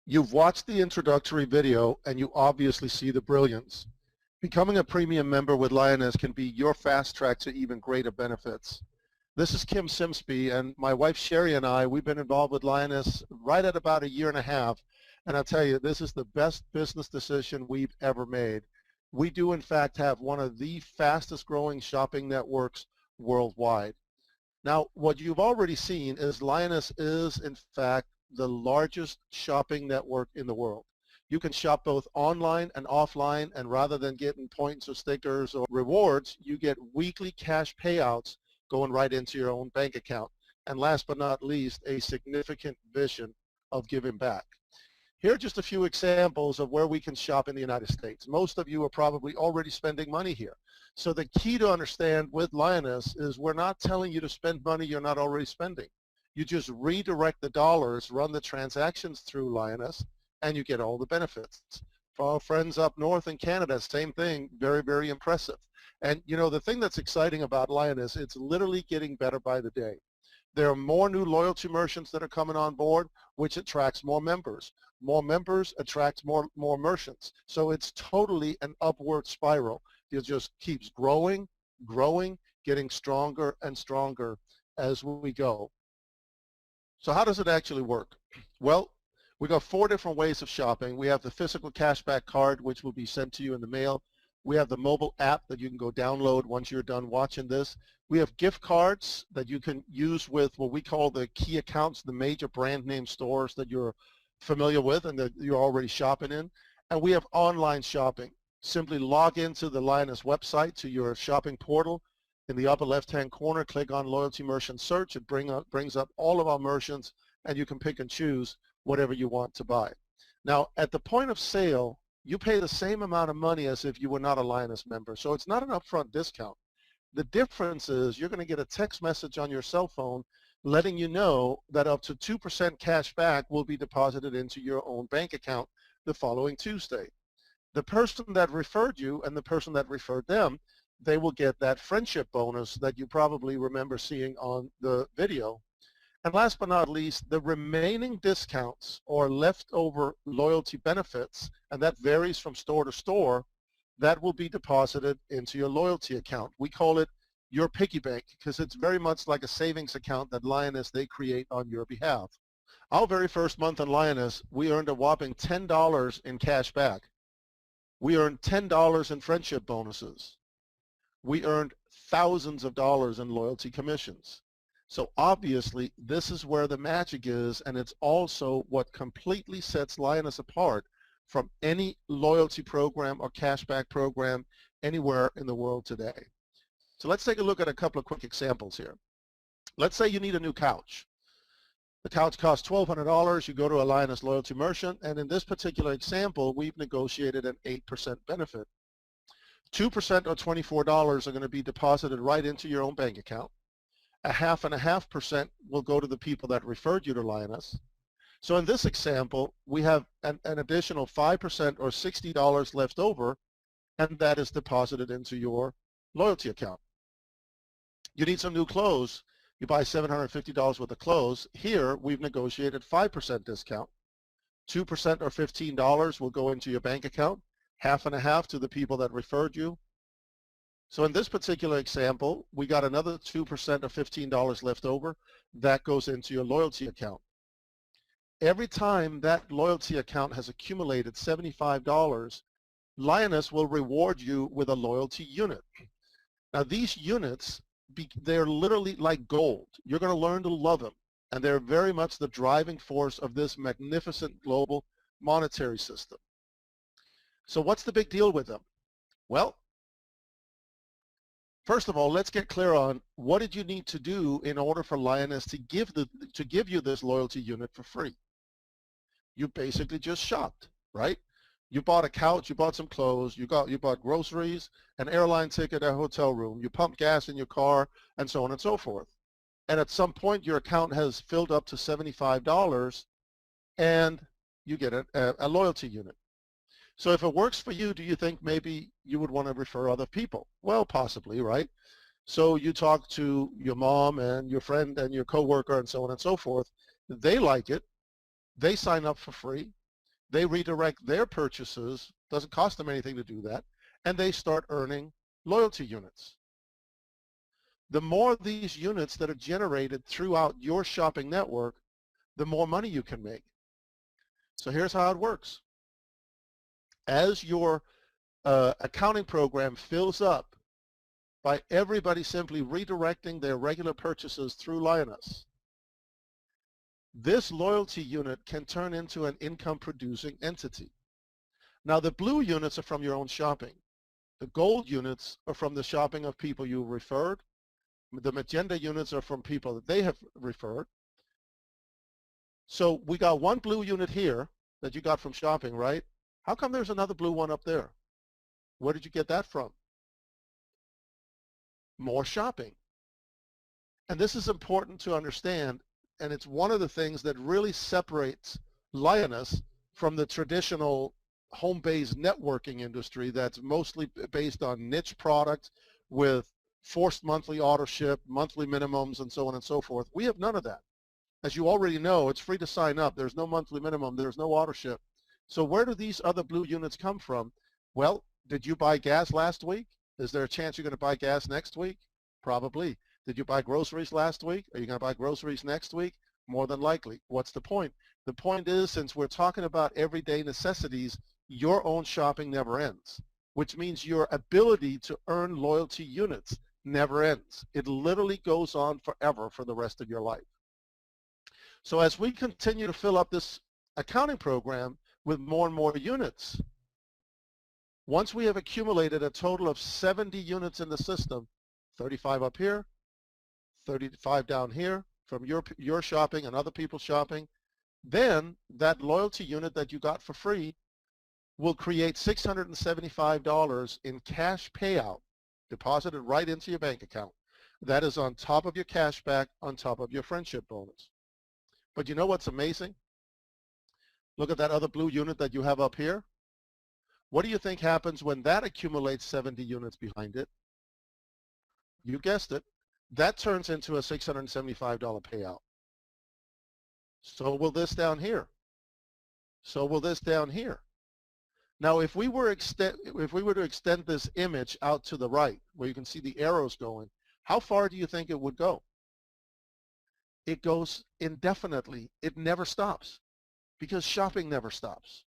You've watched the introductory video and you obviously see the brilliance. Becoming a premium member with Lyoness can be your fast track to even greater benefits. This is Kim Simsby, and my wife Sherry and I, we've been involved with Lyoness right at about a year and a half, and I'll tell you, this is the best business decision we've ever made. We do in fact have one of the fastest growing shopping networks worldwide. Now, what you've already seen is Lyoness is in fact the largest shopping network in the world. You can shop both online and offline, and rather than getting points or stickers or rewards, you get weekly cash payouts going right into your own bank account. And last but not least, a significant vision of giving back. Here are just a few examples of where we can shop in the United States. Most of you are probably already spending money here. So the key to understand with Lyoness is we're not telling you to spend money you're not already spending. You just redirect the dollars, run the transactions through Lyoness, and you get all the benefits. For our friends up north in Canada, same thing, very, very impressive. And you know, the thing that's exciting about Lyoness, it's literally getting better by the day. There are more new loyalty merchants that are coming on board, which attracts more members. More members attracts more merchants. So it's totally an upward spiral. It just keeps growing, getting stronger and stronger as we go. So how does it actually work? Well, we got 4 different ways of shopping. We have the physical cashback card, which will be sent to you in the mail. We have the mobile app that you can go download once you're done watching this. We have gift cards that you can use with what we call the key accounts, the major brand name stores that you're familiar with and that you're already shopping in. And we have online shopping. Simply log into the Lyoness website to your shopping portal. In the upper left-hand corner, click on Loyalty Merchant Search. It brings up all of our merchants, and you can pick and choose whatever you want to buy. Now, at the point of sale, you pay the same amount of money as if you were not a Lyoness member. So it's not an upfront discount. The difference is you're going to get a text message on your cell phone letting you know that up to 2% cash back will be deposited into your own bank account the following Tuesday. The person that referred you and the person that referred them, they will get that friendship bonus that you probably remember seeing on the video. And last but not least, the remaining discounts or leftover loyalty benefits, and that varies from store to store, that will be deposited into your loyalty account. We call it your piggy bank because it's very much like a savings account that Lyoness, they create on your behalf. Our very first month in Lyoness, we earned a whopping $10 in cash back. We earned $10 in friendship bonuses. We earned thousands of dollars in loyalty commissions. So obviously, this is where the magic is, and it's also what completely sets Lyoness apart from any loyalty program or cashback program anywhere in the world today. So let's take a look at a couple of quick examples here. Let's say you need a new couch. The couch costs $1,200. You go to a Lyoness loyalty merchant, and in this particular example, we've negotiated an 8% benefit. 2% or $24 are going to be deposited right into your own bank account. 0.5% will go to the people that referred you to Lyoness. So in this example, we have an additional 5% or $60 left over, and that is deposited into your loyalty account. You need some new clothes. You buy $750 worth of clothes. Here, we've negotiated 5% discount. 2% or $15 will go into your bank account. 50% to the people that referred you. So in this particular example, we got another 2% or $15 left over. That goes into your loyalty account. Every time that loyalty account has accumulated $75, Lyoness will reward you with a loyalty unit. Now these units, they're literally like gold. You're going to learn to love them, and they're very much the driving force of this magnificent global monetary system. So what's the big deal with them? Well, first of all, let's get clear on what did you need to do in order for Lyoness to give you this loyalty unit for free. You basically just shopped, right? You bought a couch, you bought some clothes, you bought groceries, an airline ticket, a hotel room, you pumped gas in your car, and so on and so forth. And at some point, your account has filled up to $75, and you get a loyalty unit. So if it works for you, do you think maybe you would want to refer other people? Well, possibly, right? So you talk to your mom and your friend and your coworker and so on and so forth. They like it. They sign up for free. They redirect their purchases, doesn't cost them anything to do that, and they start earning loyalty units. The more of these units that are generated throughout your shopping network, the more money you can make. So here's how it works. As your accounting program fills up by everybody simply redirecting their regular purchases through Lyoness, this loyalty unit can turn into an income-producing entity. Now, the blue units are from your own shopping. The gold units are from the shopping of people you referred. The magenta units are from people that they have referred. So we got one blue unit here that you got from shopping, right? How come there's another blue one up there? Where did you get that from? More shopping. And this is important to understand, and it's one of the things that really separates Lyoness from the traditional home-based networking industry that's mostly based on niche products with forced monthly auto ship, monthly minimums, and so on and so forth. We have none of that. As you already know, it's free to sign up. There's no monthly minimum. There's no auto ship. So where do these other blue units come from? Well, did you buy gas last week? Is there a chance you're going to buy gas next week? Probably. Did you buy groceries last week? Are you going to buy groceries next week? More than likely. What's the point? The point is, since we're talking about everyday necessities, your own shopping never ends, which means your ability to earn loyalty units never ends. It literally goes on forever for the rest of your life. So as we continue to fill up this accounting program with more and more units, once we have accumulated a total of 70 units in the system, 35 up here, 35 down here from your shopping and other people's shopping, then that loyalty unit that you got for free will create $675 in cash payout deposited right into your bank account. That is on top of your cash back, on top of your friendship bonus. But you know what's amazing? Look at that other blue unit that you have up here. What do you think happens when that accumulates 70 units behind it? You guessed it. That turns into a $675 payout. So will this down here. So will this down here. Now, if we were to extend this image out to the right, where you can see the arrows going, how far do you think it would go? It goes indefinitely. It never stops, because shopping never stops.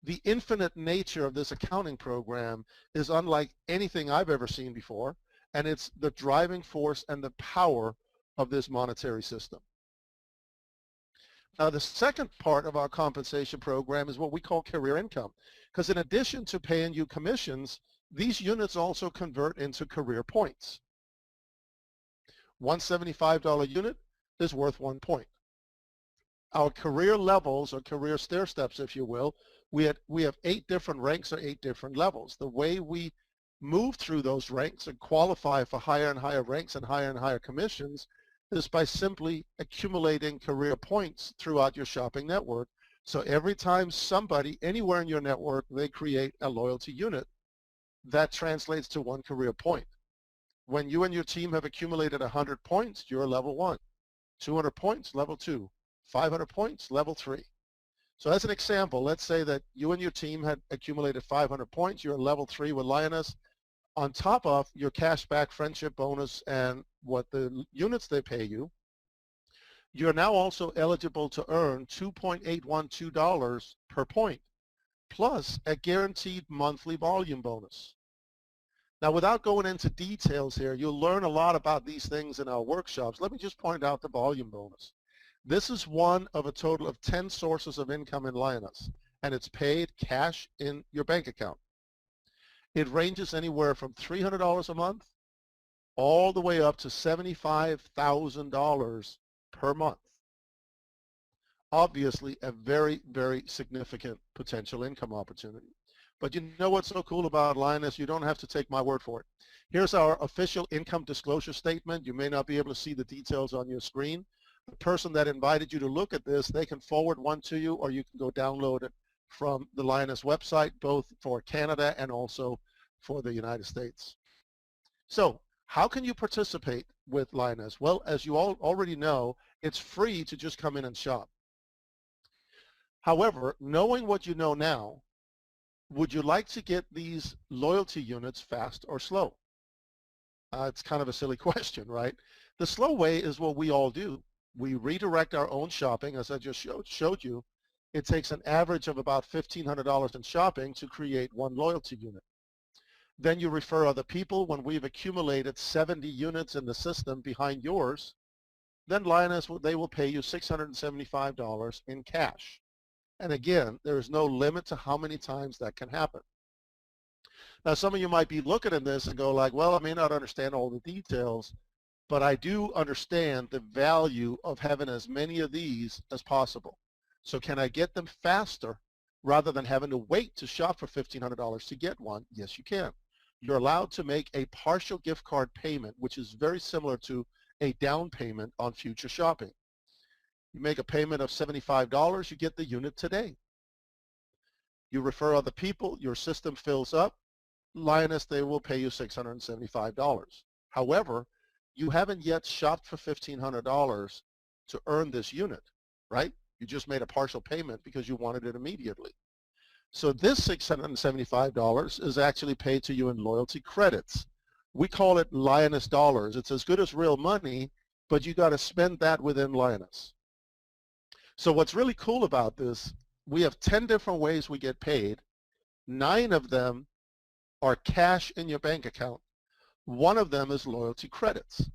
The infinite nature of this accounting program is unlike anything I've ever seen before, and it's the driving force and the power of this monetary system. Now, the second part of our compensation program is what we call career income, because in addition to paying you commissions, these units also convert into career points. One $75 unit is worth 1 point. Our career levels, or career stair steps, if you will, we have 8 different ranks or 8 different levels. The way we move through those ranks and qualify for higher and higher ranks and higher commissions is by simply accumulating career points throughout your shopping network. So every time somebody anywhere in your network, they create a loyalty unit, that translates to 1 career point. When you and your team have accumulated 100 points, you're level 1. 200 points, level 2. 500 points, level 3. So as an example, let's say that you and your team had accumulated 500 points. You're level 3 with Lyoness. On top of your cashback friendship bonus and what the units they pay you, you're now also eligible to earn $2.812 per point, plus a guaranteed monthly volume bonus. Now, without going into details here, you'll learn a lot about these things in our workshops. Let me just point out the volume bonus. This is one of a total of 10 sources of income in Lyoness, and it's paid cash in your bank account. It ranges anywhere from $300 a month all the way up to $75,000 per month. Obviously, a very, very significant potential income opportunity. But you know what's so cool about Lyoness? You don't have to take my word for it. Here's our official income disclosure statement. You may not be able to see the details on your screen. The person that invited you to look at this, they can forward one to you, or you can go download it from the Lyoness website, both for Canada and also for the United States. So how can you participate with Lyoness? Well, as you all already know, it's free to just come in and shop. However, knowing what you know now, would you like to get these loyalty units fast or slow? It's kind of a silly question, right? The slow way is what we all do. We redirect our own shopping, as I just showed you. It takes an average of about $1,500 in shopping to create one loyalty unit. Then you refer other people. When we've accumulated 70 units in the system behind yours, then Lyoness, they will pay you $675 in cash. And again, there is no limit to how many times that can happen. Now, some of you might be looking at this and go like, well, I may not understand all the details, but I do understand the value of having as many of these as possible. So can I get them faster rather than having to wait to shop for $1,500 to get one? Yes, you can. You're allowed to make a partial gift card payment, which is very similar to a down payment on future shopping. You make a payment of $75, you get the unit today. You refer other people, your system fills up, Lyoness, they will pay you $675. However, you haven't yet shopped for $1,500 to earn this unit, right? You just made a partial payment because you wanted it immediately. So this $675 is actually paid to you in loyalty credits. We call it Lyoness dollars. It's as good as real money, but you got to spend that within Lyoness. So what's really cool about this, we have 10 different ways we get paid. 9 of them are cash in your bank account. One of them is loyalty credits.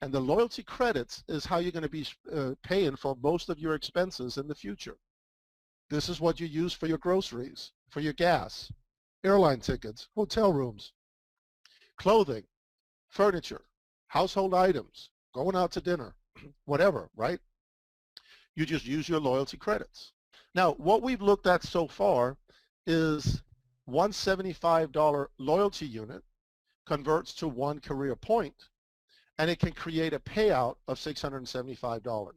And the loyalty credits is how you're going to be paying for most of your expenses in the future. This is what you use for your groceries, for your gas, airline tickets, hotel rooms, clothing, furniture, household items, going out to dinner, whatever, right? You just use your loyalty credits. Now, what we've looked at so far is one $75 loyalty unit converts to one career point, and it can create a payout of $675.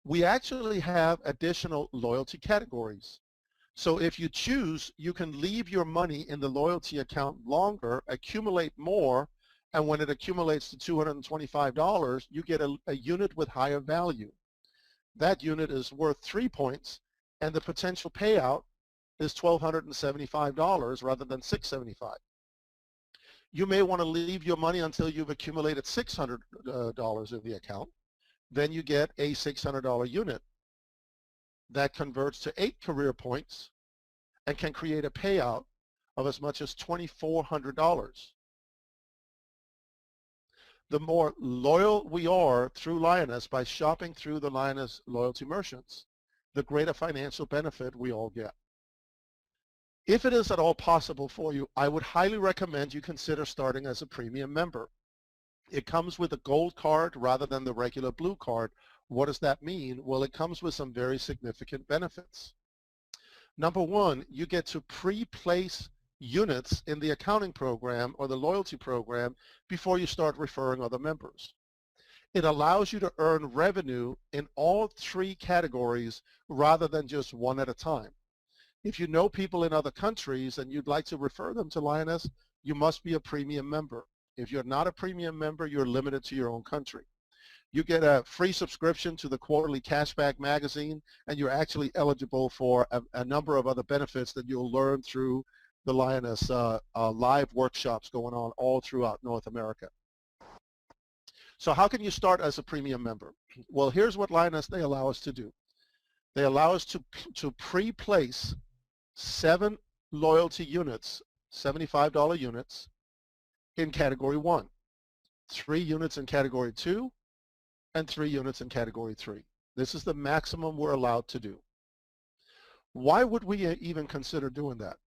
We actually have additional loyalty categories. So if you choose, you can leave your money in the loyalty account longer, accumulate more, and when it accumulates to $225, you get a unit with higher value. That unit is worth 3 points, and the potential payout is $1,275 rather than $675. You may want to leave your money until you've accumulated $600 in the account. Then you get a $600 unit that converts to 8 career points and can create a payout of as much as $2,400. The more loyal we are through Lyoness by shopping through the Lyoness loyalty merchants, the greater financial benefit we all get. If it is at all possible for you, I would highly recommend you consider starting as a premium member. It comes with a gold card rather than the regular blue card. What does that mean? Well, it comes with some very significant benefits. Number one, you get to pre-place units in the accounting program or the loyalty program before you start referring other members. It allows you to earn revenue in all 3 categories rather than just one at a time. If you know people in other countries and you'd like to refer them to Lyoness, you must be a premium member. If you're not a premium member, you're limited to your own country. You get a free subscription to the quarterly cashback magazine, and you're actually eligible for a number of other benefits that you'll learn through the Lyoness live workshops going on all throughout North America. So how can you start as a premium member? Well, here's what Lyoness, they allow us to do. They allow us to pre-place 7 loyalty units, $75 units, in category 1, 3 units in category 2, and 3 units in category 3. This is the maximum we're allowed to do. Why would we even consider doing that?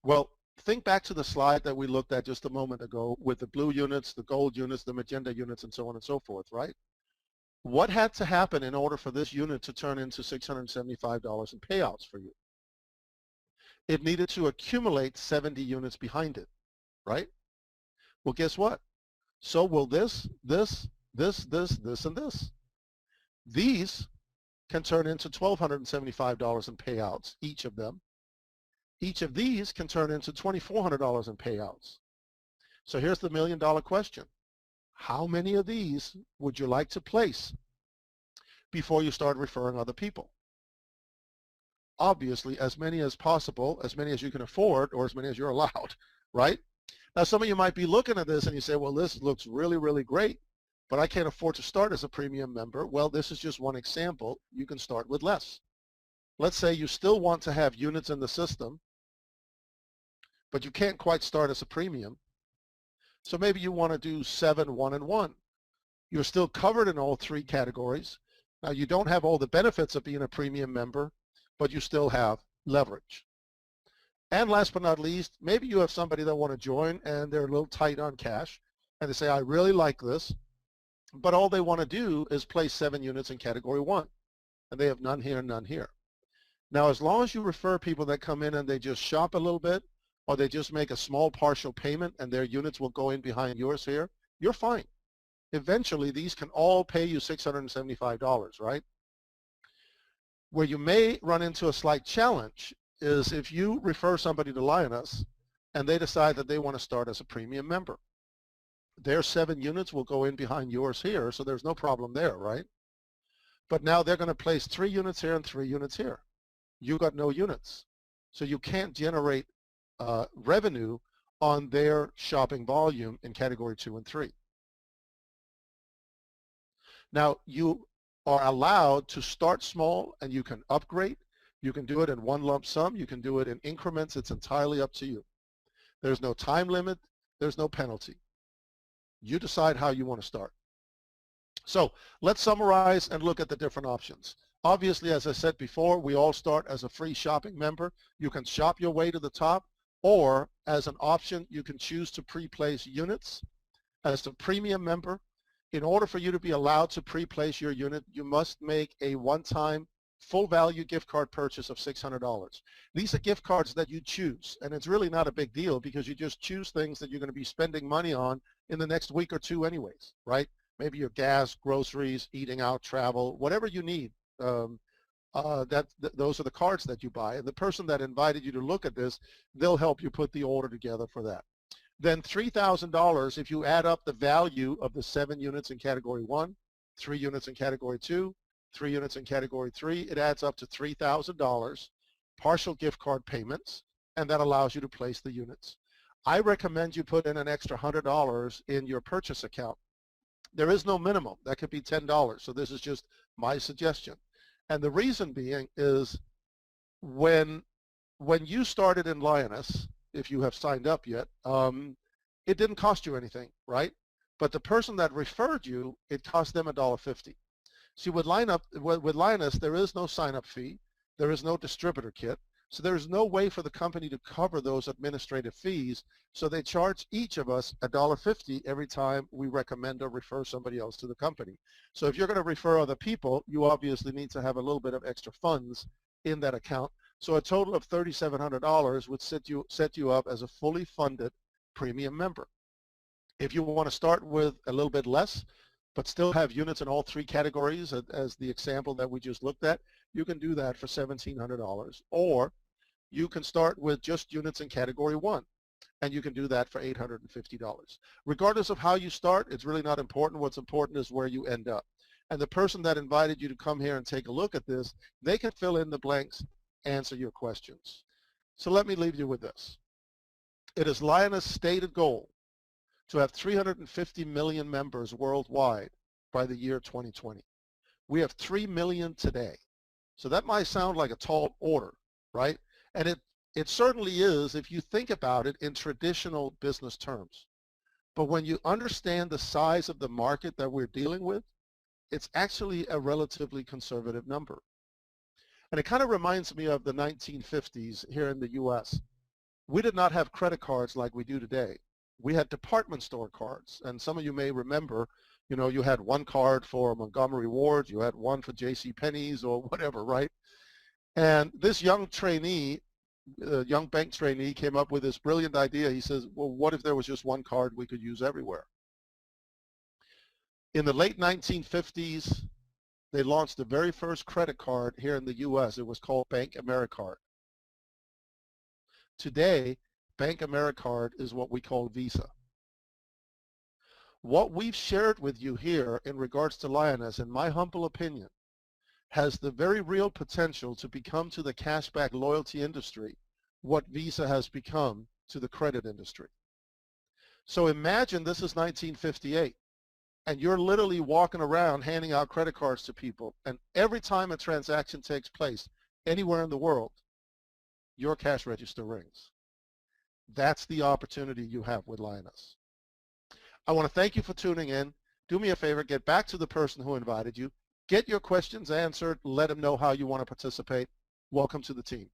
Well, think back to the slide that we looked at just a moment ago with the blue units, the gold units, the magenta units, and so on and so forth, right? What had to happen in order for this unit to turn into $675 in payouts for you? It needed to accumulate 70 units behind it, right? Well, guess what? So will this, and this. These can turn into $1,275 in payouts, each of them. Each of these can turn into $2,400 in payouts. So here's the million-dollar question. How many of these would you like to place before you start referring other people? obviously as many as possible, as many as you can afford, or as many as you're allowed, right? Now, some of you might be looking at this and you say, well, this looks really, really great, but I can't afford to start as a premium member. Well, this is just one example. You can start with less. Let's say you still want to have units in the system, but you can't quite start as a premium. So maybe you want to do 7, 1, and 1. You're still covered in all three categories. Now, you don't have all the benefits of being a premium member, but you still have leverage. And last but not least, maybe you have somebody that want to join and they're a little tight on cash, and they say, I really like this, but all they want to do is place 7 units in category 1, and they have none here, none here. Now, as long as you refer people that come in and they just shop a little bit, or they just make a small partial payment and their units will go in behind yours here, you're fine. Eventually, these can all pay you $675, right? Where you may run into a slight challenge is if you refer somebody to Lyoness and they decide that they want to start as a premium member. Their 7 units will go in behind yours here, so there's no problem there, right? But now they're going to place 3 units here and 3 units here. You got no units. So you can't generate revenue on their shopping volume in category 2 and 3. Now, you are allowed to start small and you can upgrade. You can do it in one lump sum. You can do it in increments. It's entirely up to you. There's no time limit. There's no penalty. You decide how you want to start. So let's summarize and look at the different options. Obviously, as I said before, we all start as a free shopping member. You can shop your way to the top, or as an option, you can choose to pre-place units. As a premium member, in order for you to be allowed to pre-place your unit, you must make a one-time full value gift card purchase of $600. These are gift cards that you choose, and it's really not a big deal because you just choose things that you're going to be spending money on in the next week or two anyways, right? Maybe your gas, groceries, eating out, travel, whatever you need. Those are the cards that you buy. And the person that invited you to look at this, they'll help you put the order together for that. Then $3,000, if you add up the value of the 7 units in category 1, 3 units in category 2, 3 units in category 3, it adds up to $3,000, partial gift card payments, and that allows you to place the units. I recommend you put in an extra $100 in your purchase account. There is no minimum. That could be $10, so this is just my suggestion. And the reason being is when you started in Lyoness, if you have signed up yet, it didn't cost you anything, right? But the person that referred you, it cost them $1.50. See, with Lyoness, there is no sign-up fee. There is no distributor kit. So there is no way for the company to cover those administrative fees. So they charge each of us $1.50 every time we recommend or refer somebody else to the company. So if you're going to refer other people, you obviously need to have a little bit of extra funds in that account. So a total of $3,700 would set you up as a fully funded premium member. If you want to start with a little bit less, but still have units in all 3 categories, as the example that we just looked at, you can do that for $1,700. Or you can start with just units in category 1, and you can do that for $850. Regardless of how you start, it's really not important. What's important is where you end up. And the person that invited you to come here and take a look at this, they can fill in the blanks, answer your questions. So let me leave you with this. It is Lyoness' stated goal to have 350 million members worldwide by the year 2020. We have 3 million today. So that might sound like a tall order, right? And it certainly is if you think about it in traditional business terms. But when you understand the size of the market that we're dealing with, it's actually a relatively conservative number. And it kind of reminds me of the 1950s here in the US. We did not have credit cards like we do today. We had department store cards. And some of you may remember, you know, you had one card for Montgomery Ward, you had one for J.C. Penney's or whatever, right? And this young trainee, young bank trainee, came up with this brilliant idea. He says, well, what if there was just one card we could use everywhere? In the late 1950s, they launched the very first credit card here in the U.S. It was called Bank AmeriCard. Today, Bank AmeriCard is what we call Visa. What we've shared with you here in regards to Lyoness, in my humble opinion, has the very real potential to become to the cashback loyalty industry what Visa has become to the credit industry. So imagine this is 1958 and you're literally walking around handing out credit cards to people, and every time a transaction takes place anywhere in the world, your cash register rings. That's the opportunity you have with Lyoness. I want to thank you for tuning in. Do me a favor, get back to the person who invited you. Get your questions answered. Let them know how you want to participate. Welcome to the team.